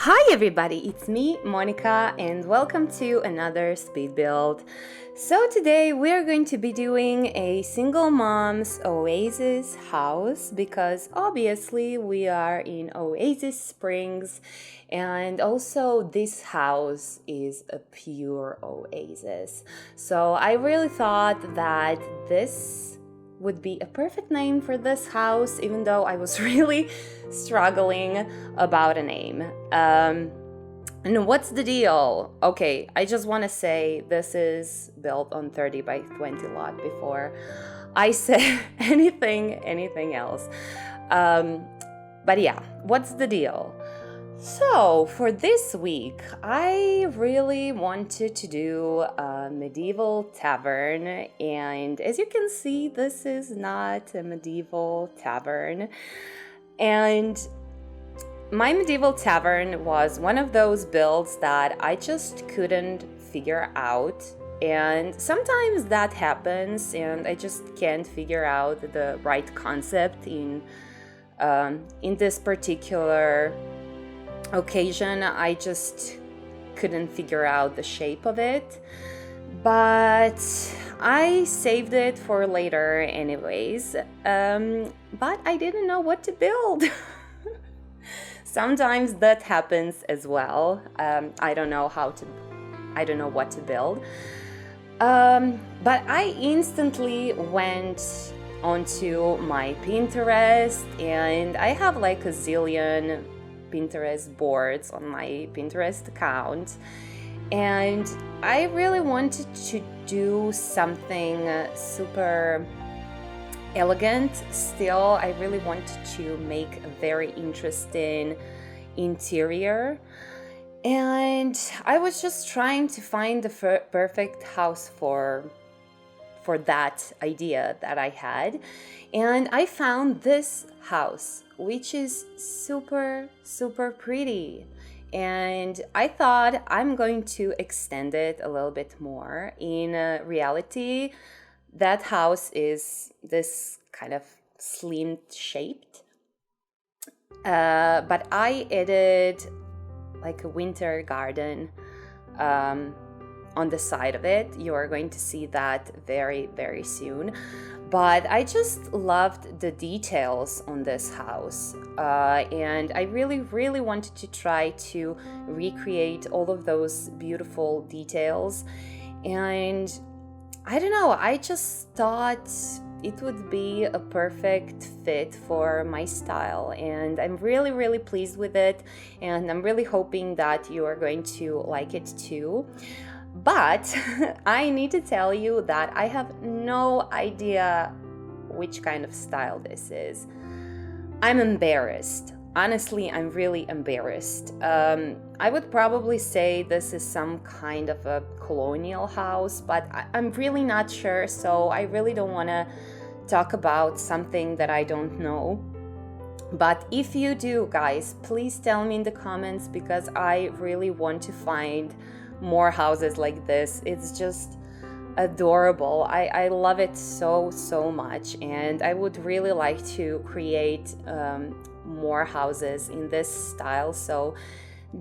Hi everybody, it's me, Monica, and welcome to another speed build. So today we're going to be doing a single mom's Oasis house because obviously we are in Oasis Springs, and also this house is a pure oasis. So I really thought that this would be a perfect name for this house, even though I was really struggling about a name. And what's the deal? Okay, I just want to say this is built on 30 by 20 lot before I say anything else. But yeah, what's the deal? So, for this week, I really wanted to do a medieval tavern, and as you can see, this is not a medieval tavern. And my medieval tavern was one of those builds that I just couldn't figure out. And sometimes that happens, and I just can't figure out the right concept in this particular occasion. I just couldn't figure out the shape of it, but I saved it for later anyways. But I didn't know what to build. Sometimes that happens as well. I don't know what to build. But I instantly went onto my Pinterest, and I have like a zillion Pinterest boards on my Pinterest account, and I really wanted to do something super elegant. Still, I really wanted to make a very interesting interior, and I was just trying to find the perfect house for that idea that I had, and I found this house, which is super pretty, and I thought I'm going to extend it a little bit more. In reality, that house is this kind of slim shaped, but I added like a winter garden on the side of it. You are going to see that very soon. But I just loved the details on this house, and I really wanted to try to recreate all of those beautiful details. And I don't know, I just thought it would be a perfect fit for my style, and I'm really pleased with it, and I'm really hoping that you are going to like it too. But I need to tell you that I have no idea which kind of style this is. I'm embarrassed. Honestly, I'm really embarrassed. I would probably say this is some kind of a colonial house, but I'm really not sure, so I really don't want to talk about something that I don't know. But if you do, guys, please tell me in the comments, because I really want to find more houses like this. It's just adorable. I love it so much, and I would really like to create more houses in this style. So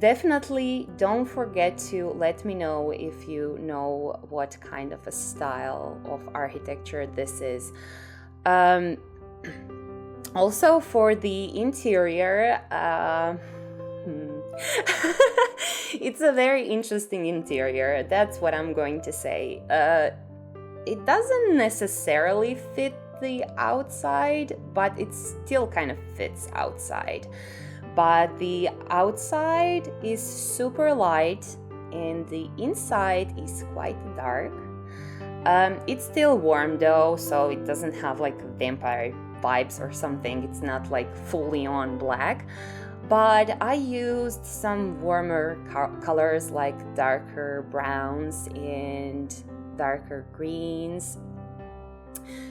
definitely don't forget to let me know if you know what kind of a style of architecture this is. Also, for the interior, it's a very interesting interior. That's what I'm going to say. It doesn't necessarily fit the outside, but it still kind of fits outside. But the outside is super light, and the inside is quite dark. It's still warm though, so it doesn't have like vampire vibes or something. It's not like fully on black. But I used some warmer colors like darker browns and darker greens.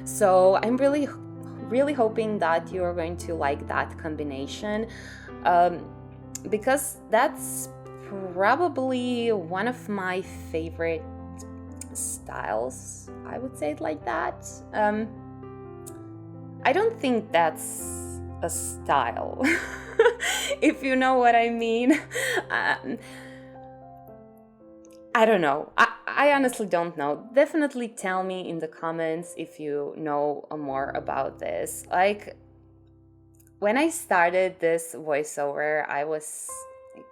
So I'm really hoping that you're going to like that combination, because that's probably one of my favorite styles. I would say it like that. I don't think that's a style. if you know what I mean. Um, I don't know. I honestly don't know. Definitely tell me in the comments if you know more about this. Like, when I started this voiceover, I was like,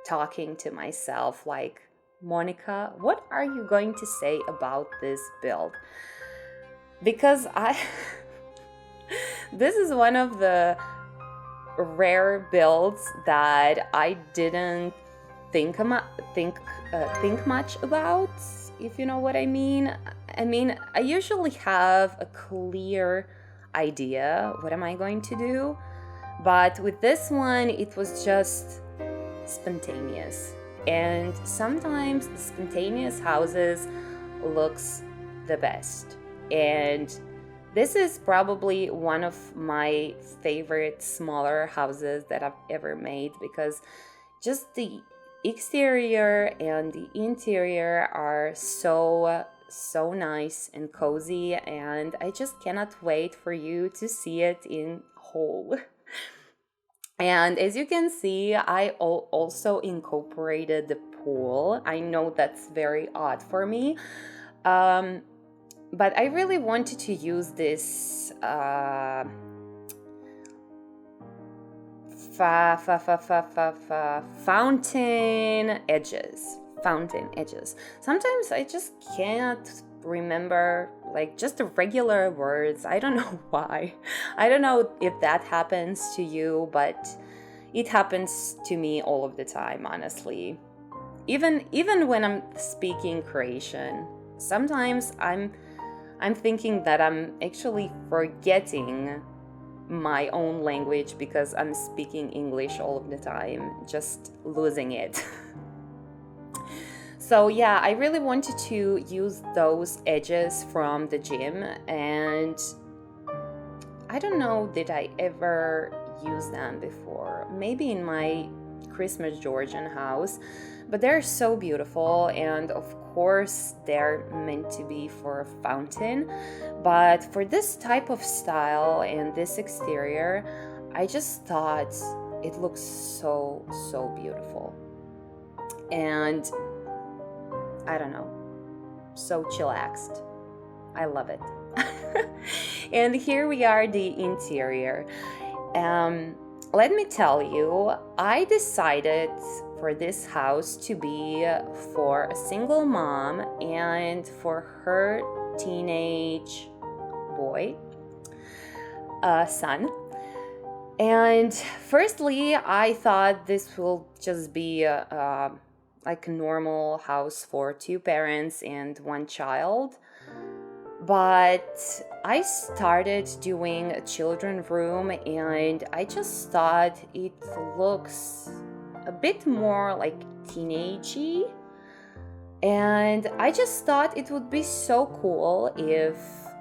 talking to myself like, Monica, what are you going to say about this build? Because this is one of the rare builds that I didn't think much about, if you know what I mean. I mean, I usually have a clear idea what am I going to do, but with this one it was just spontaneous. And sometimes the spontaneous houses looks the best. And this is probably one of my favorite smaller houses that I've ever made, because just the exterior and the interior are so nice and cozy, and I just cannot wait for you to see it in whole. And as you can see, I also incorporated the pool. I know that's very odd for me, but I really wanted to use this fountain edges. Sometimes I just can't remember like just the regular words. I don't know why. I don't know if that happens to you, but it happens to me all of the time, honestly. Even when I'm speaking Croatian, sometimes I'm thinking that I'm actually forgetting my own language because I'm speaking English all of the time, just losing it. So yeah, I really wanted to use those edges from the gym, and I don't know, did I ever use them before? Maybe in my Christmas Georgian house, but they're so beautiful, and of course they're meant to be for a fountain. But for this type of style and this exterior, I just thought it looks so beautiful. And I don't know, so chillaxed. I love it. And here we are, the interior. Let me tell you, I decided for this house to be for a single mom and for her teenage boy, son. And firstly, I thought this will just be like a normal house for two parents and one child. But I started doing a children's room, and I just thought it looks a bit more like teenagey. And I just thought it would be so cool if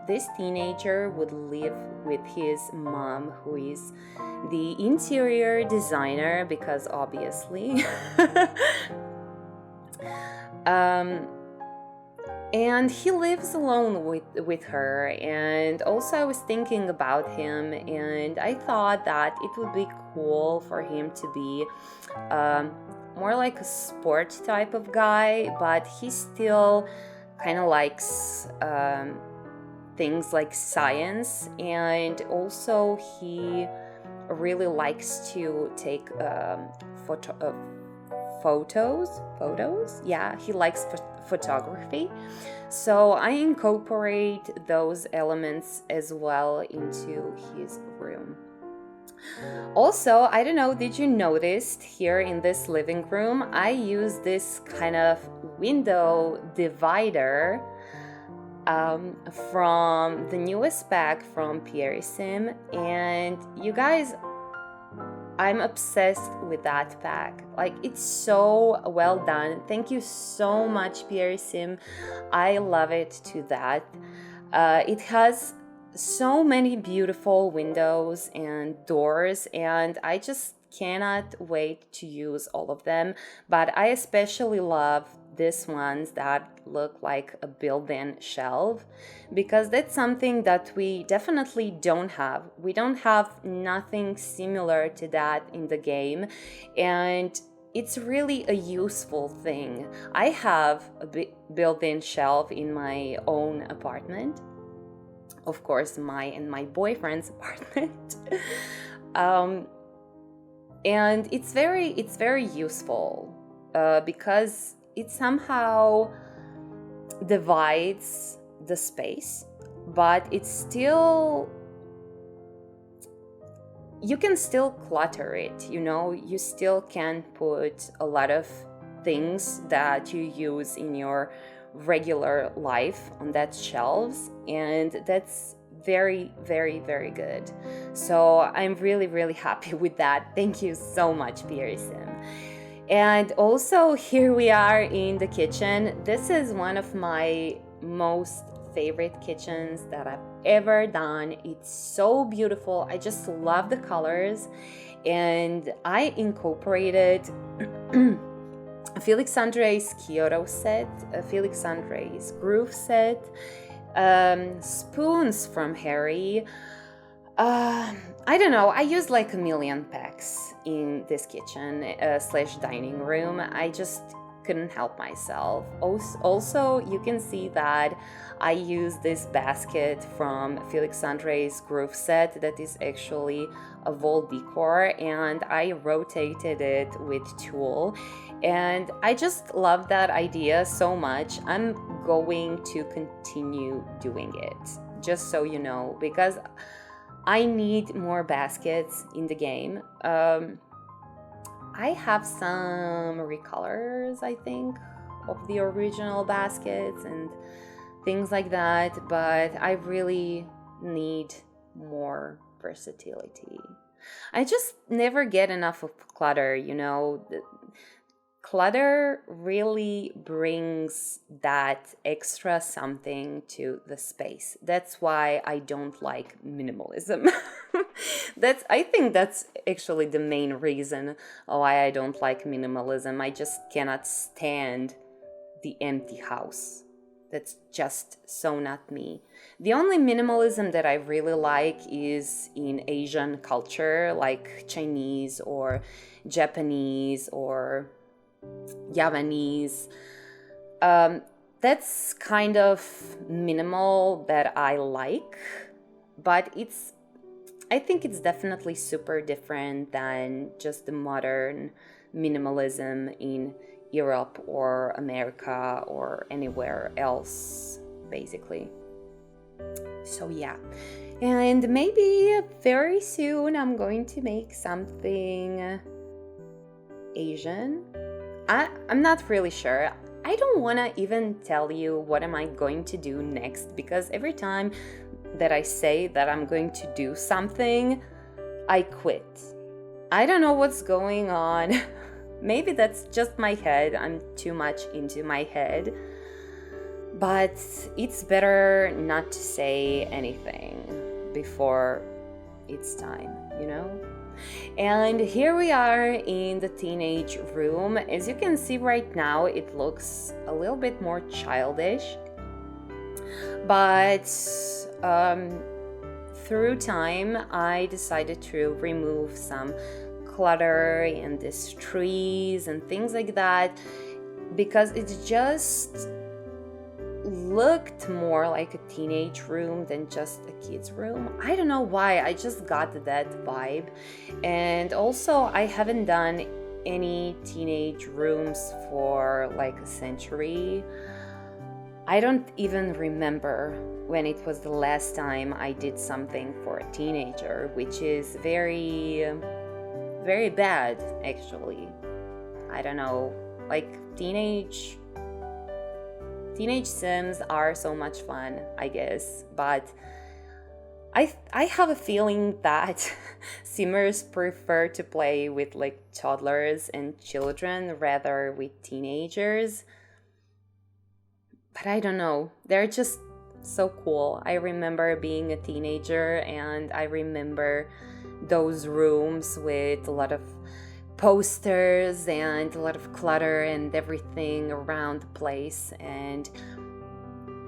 this teenager would live with his mom, who is the interior designer, because obviously. And he lives alone with her. And also I was thinking about him, and I thought that it would be cool for him to be more like a sport type of guy, but he still kind of likes things like science, and also he really likes to take photos. Yeah, he likes photography. So I incorporate those elements as well into his room. Also, I don't know, did you notice here in this living room, I use this kind of window divider from the newest pack from Sim, and you guys, I'm obsessed with that pack. Like, it's so well done. Thank you so much, Sim. I love it to that. It has so many beautiful windows and doors, and I just cannot wait to use all of them. But I especially love these ones that look like a built-in shelf, because that's something that we definitely don't have. We don't have nothing similar to that in the game, and it's really a useful thing. I have a built-in shelf in my own apartment, of course, my and my boyfriend's apartment. And it's very useful because it somehow divides the space, but it's still, you can still clutter it, you still can put a lot of things that you use in your regular life on that shelves, and that's very, very, very good. So I'm really, really happy with that. Thank you so much, Sim. And also, here we are in the kitchen. This is one of my most favorite kitchens that I've ever done. It's so beautiful. I just love the colors, and I incorporated Felix Andre's Kyoto set, Felix Andre's groove set, spoons from Harry. I don't know, I used like a million packs in this kitchen / dining room. I just couldn't help myself. Also, you can see that I used this basket from Felix Andre's groove set that is actually a wall decor, and I rotated it with tulle, and I just love that idea so much. I'm going to continue doing it, just so you know, because I need more baskets in the game. I have some recolors, I think, of the original baskets and things like that, but I really need more versatility. I just never get enough of clutter, Clutter really brings that extra something to the space. That's why I don't like minimalism. I think that's actually the main reason why I don't like minimalism. I just cannot stand the empty house. That's just so not me. The only minimalism that I really like is in Asian culture, like Chinese or Japanese or Javanese. That's kind of minimal that I like, but I think it's definitely super different than just the modern minimalism in Europe or America or anywhere else, basically. So yeah, and maybe very soon I'm going to make something Asian. I'm not really sure. I don't want to even tell you what am I going to do next, because every time that I say that I'm going to do something, I quit. I don't know what's going on. Maybe that's just my head. I'm too much into my head. But it's better not to say anything before it's time, And here we are in the teenage room. As you can see right now, it looks a little bit more childish. But through time, I decided to remove some clutter and these trees and things like that, because it just looked more like a teenage room than just a kid's room. I don't know why, I just got that vibe. And also, I haven't done any teenage rooms for like a century. I don't even remember when it was the last time I did something for a teenager, which is very, very bad, actually. I don't know, like teenage Sims are so much fun, I guess, but I have a feeling that Simmers prefer to play with like toddlers and children rather with teenagers. But I don't know, they're just so cool. I remember being a teenager, and I remember those rooms with a lot of posters and a lot of clutter and everything around the place, and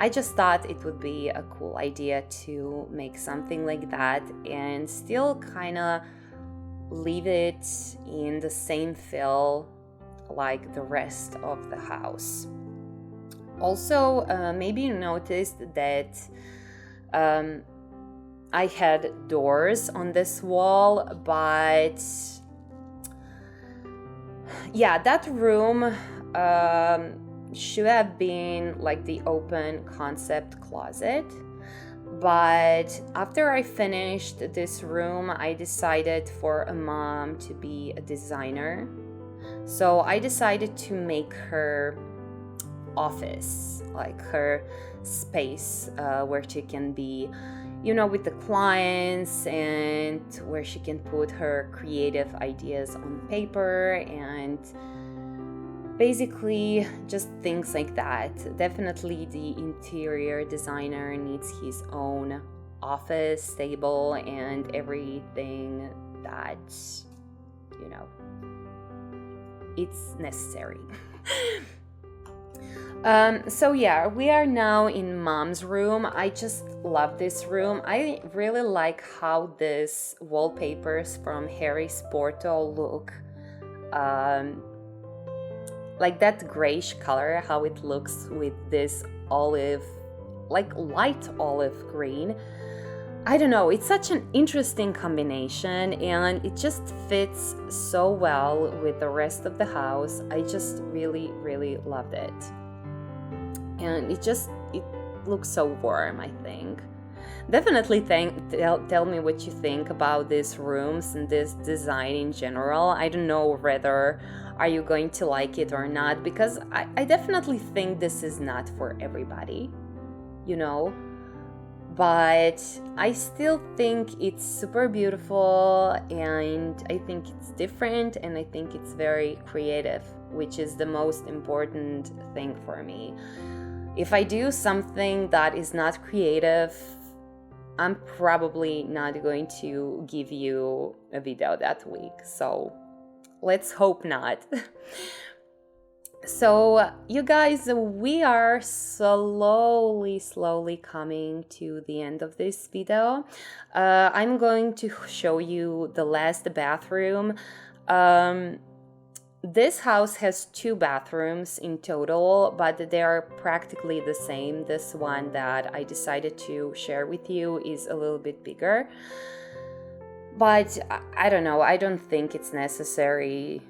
I just thought it would be a cool idea to make something like that and still kind of leave it in the same feel like the rest of the house. Also, maybe you noticed that I had doors on this wall, but yeah, that room should have been like the open concept closet. But after I finished this room, I decided for a mom to be a designer. So I decided to make her office, like her space where she can be, with the clients, and where she can put her creative ideas on paper and basically just things like that. Definitely the interior designer needs his own office, table, and everything that, it's necessary. So yeah, we are now in mom's room. I just love this room. I really like how this wallpapers from Harry's Porto look like that grayish color, how it looks with this olive, like light olive green. I don't know, it's such an interesting combination and it just fits so well with the rest of the house. I just really, really loved it. And it looks so warm, I think. Definitely tell me what you think about these rooms and this design in general. I don't know whether are you going to like it or not, because I definitely think this is not for everybody, but I still think it's super beautiful, and I think it's different, and I think it's very creative, which is the most important thing for me. If I do something that is not creative, I'm probably not going to give you a video that week. So let's hope not. So you guys, we are slowly coming to the end of this video. I'm going to show you the last bathroom. This house has 2 bathrooms in total, but they are practically the same. This one that I decided to share with you is a little bit bigger. But I don't know, I don't think it's necessary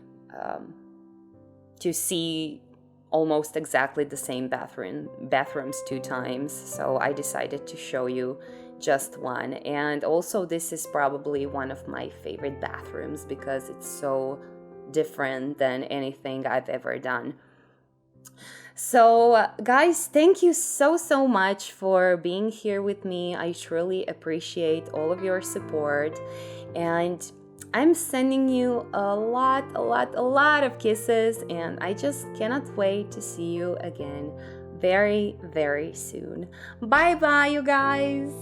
to see almost exactly the same bathrooms 2 times. So I decided to show you just one. And also this is probably one of my favorite bathrooms because it's so different than anything I've ever done. So guys, thank you so much for being here with me. I truly appreciate all of your support, and I'm sending you a lot of kisses, and I just cannot wait to see you again very soon. Bye you guys.